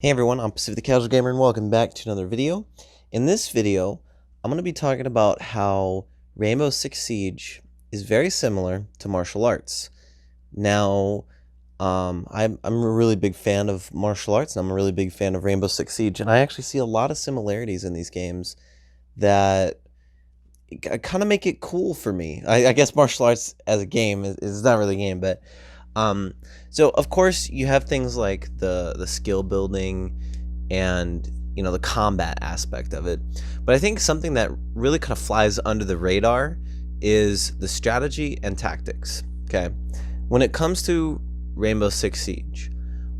Hey everyone, I'm Pacific the Casual Gamer and welcome back to another video. In this video, I'm going to be talking about how Rainbow Six Siege is very similar to martial arts. Now, I'm a really big fan of martial arts and I'm a really big fan of Rainbow Six Siege, and I actually see a lot of similarities in these games that kind of make it cool for me. I guess martial arts as a game is not really a game, but um, so of course you have things like the skill building and the combat aspect of it. But I think something that really kind of flies under the radar is the strategy and tactics. Okay, when it comes to Rainbow Six Siege,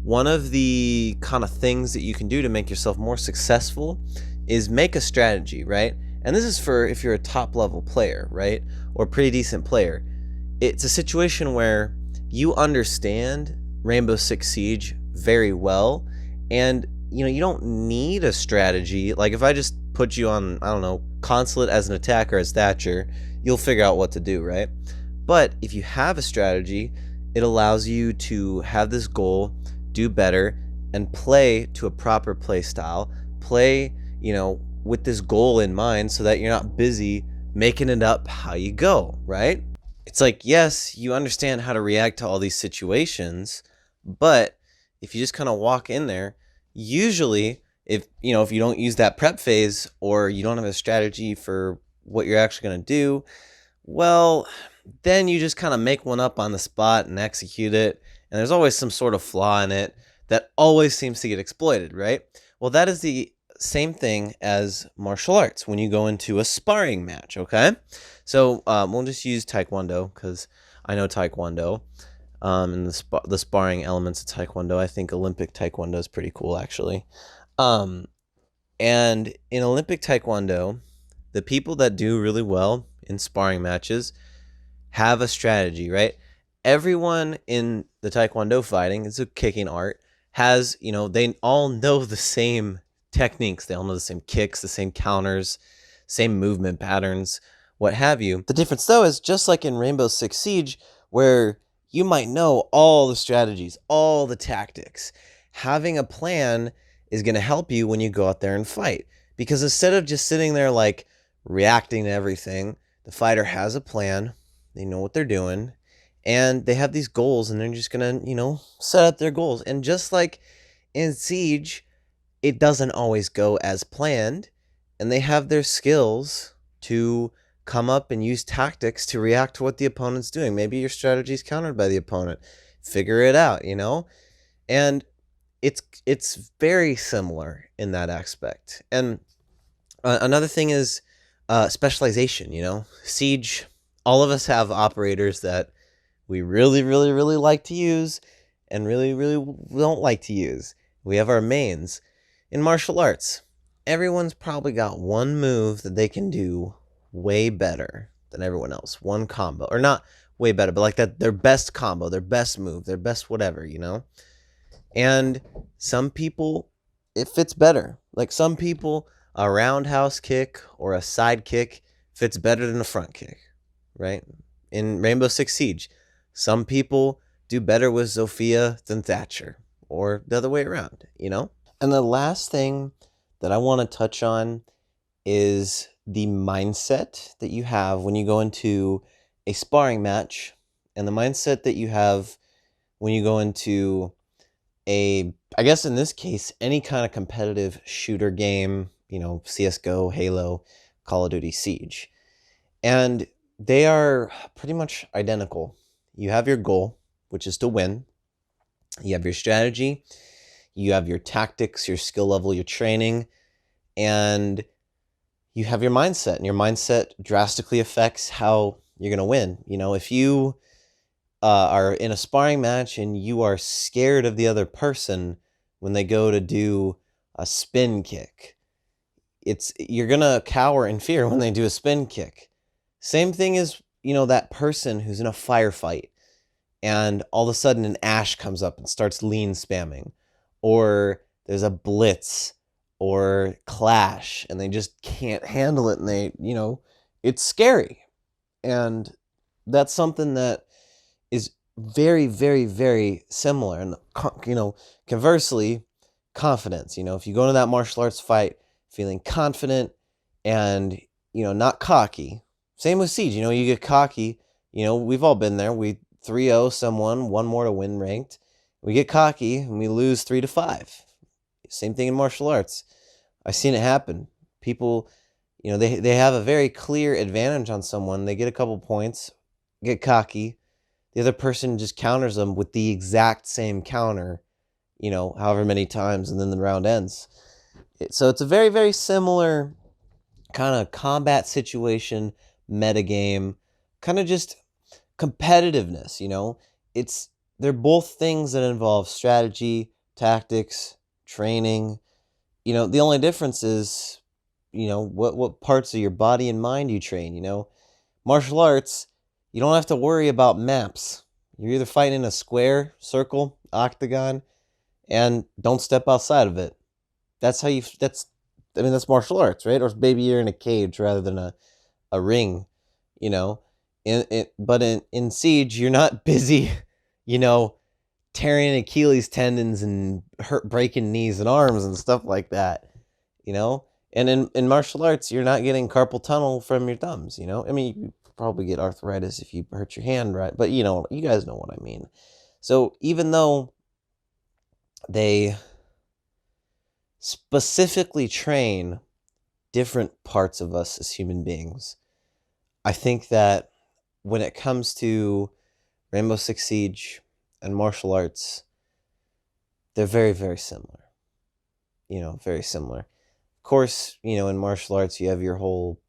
one of the kind of things that you can do to make yourself more successful is make a strategy, right? And this is for if you're a top level player, right? Or pretty decent player. It's a situation where you understand Rainbow Six Siege very well, and you don't need a strategy. Like if I just put you on, I don't know, Consulate as an attacker as Thatcher, you'll figure out what to do, right? But if you have a strategy, it allows you to have this goal, do better, and play to a proper play style. Play, with this goal in mind so that you're not busy making it up how you go, right? It's like, yes, you understand how to react to all these situations, but if you just kind of walk in there, usually if you don't use that prep phase or you don't have a strategy for what you're actually going to do, well, then you just kind of make one up on the spot and execute it, and there's always some sort of flaw in it that always seems to get exploited, right? Well, that is the same thing as martial arts when you go into a sparring match, okay? So we'll just use Taekwondo because I know Taekwondo and the sparring elements of Taekwondo. I think Olympic Taekwondo is pretty cool, actually. Um, and in Olympic Taekwondo, the people that do really well in sparring matches have a strategy, right? Everyone in the Taekwondo fighting, it's a kicking art, has, they all know the same techniques. They all know the same kicks, the same counters, same movement patterns, what have you. The difference, though, is just like in Rainbow Six Siege, where you might know all the strategies, all the tactics. Having a plan is going to help you when you go out there and fight. Because instead of just sitting there like reacting to everything, the fighter has a plan, they know what they're doing, and they have these goals, and they're just going to, set up their goals. And just like in Siege, it doesn't always go as planned, and they have their skills to come up and use tactics to react to what the opponent's doing. Maybe your strategy is countered by the opponent. Figure it out, and it's very similar in that aspect. And another thing is specialization. Siege. All of us have operators that we really, really, really like to use, and really, really don't like to use. We have our mains. In martial arts, everyone's probably got one move that they can do way better than everyone else. One combo, or not way better, but like that, their best combo, their best move, their best whatever, And some people, it fits better. Like some people, a roundhouse kick or a side kick fits better than a front kick, right? In Rainbow Six Siege, some people do better with Zofia than Thatcher, or the other way around. And the last thing that I want to touch on is the mindset that you have when you go into a sparring match, and the mindset that you have when you go into I guess in this case, any kind of competitive shooter game, CSGO, Halo, Call of Duty, Siege. And they are pretty much identical. You have your goal, which is to win. You have your strategy. You have your tactics, your skill level, your training, and you have your mindset. And your mindset drastically affects how you're going to win. If you are in a sparring match and you are scared of the other person when they go to do a spin kick, you're going to cower in fear when they do a spin kick. Same thing as, that person who's in a firefight and all of a sudden an Ash comes up and starts lean spamming, or there's a blitz or clash and they just can't handle it, and it's scary. And that's something that is very, very, very similar. And, conversely, confidence. If you go into that martial arts fight feeling confident and, not cocky. Same with Siege. You get cocky. We've all been there. We 3-0 someone, one more to win ranked. We get cocky and we lose 3-5. Same thing in martial arts. I've seen it happen. People, they have a very clear advantage on someone. They get a couple points, get cocky. The other person just counters them with the exact same counter, however many times, and then the round ends. So it's a very, very similar kind of combat situation, metagame, kind of just competitiveness, they're both things that involve strategy, tactics, training. The only difference is, what parts of your body and mind you train. Martial arts, you don't have to worry about maps. You're either fighting in a square, circle, octagon, and don't step outside of it. That's martial arts, right? Or maybe you're in a cage rather than a ring, But in Siege, you're not busy, tearing Achilles tendons and breaking knees and arms and stuff like that, And in martial arts, you're not getting carpal tunnel from your thumbs, you probably get arthritis if you hurt your hand, right? But you guys know what I mean. So even though they specifically train different parts of us as human beings, I think that when it comes to Rainbow Six Siege and martial arts, they're very, very similar. Very similar. Of course, in martial arts, you have your whole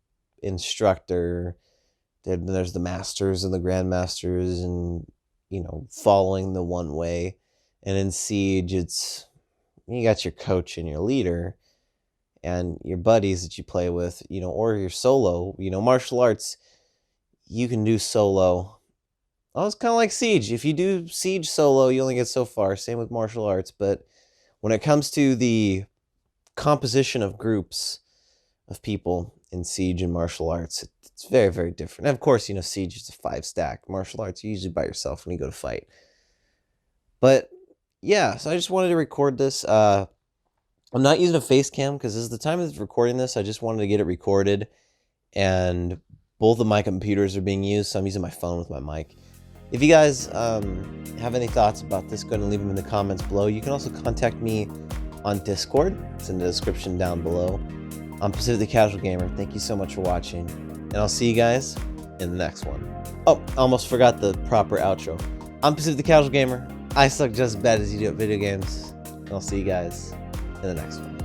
instructor. There's the masters and the grandmasters and, following the one way. And in Siege, you got your coach and your leader and your buddies that you play with, or your solo. Martial arts, you can do solo. Oh, it's kind of like Siege. If you do Siege solo, you only get so far. Same with martial arts. But when it comes to the composition of groups of people in Siege and martial arts, it's very, very different. And of course, Siege is a 5-stack. Martial arts, you're usually by yourself when you go to fight. But yeah, so I just wanted to record this. I'm not using a face cam because this is the time of recording this. I just wanted to get it recorded. And both of my computers are being used, so I'm using my phone with my mic. If you guys have any thoughts about this, go ahead and leave them in the comments below. You can also contact me on Discord. It's in the description down below. I'm Pacific the Casual Gamer. Thank you so much for watching, and I'll see you guys in the next one. Oh, I almost forgot the proper outro. I'm Pacific the Casual Gamer. I suck just as bad as you do at video games, and I'll see you guys in the next one.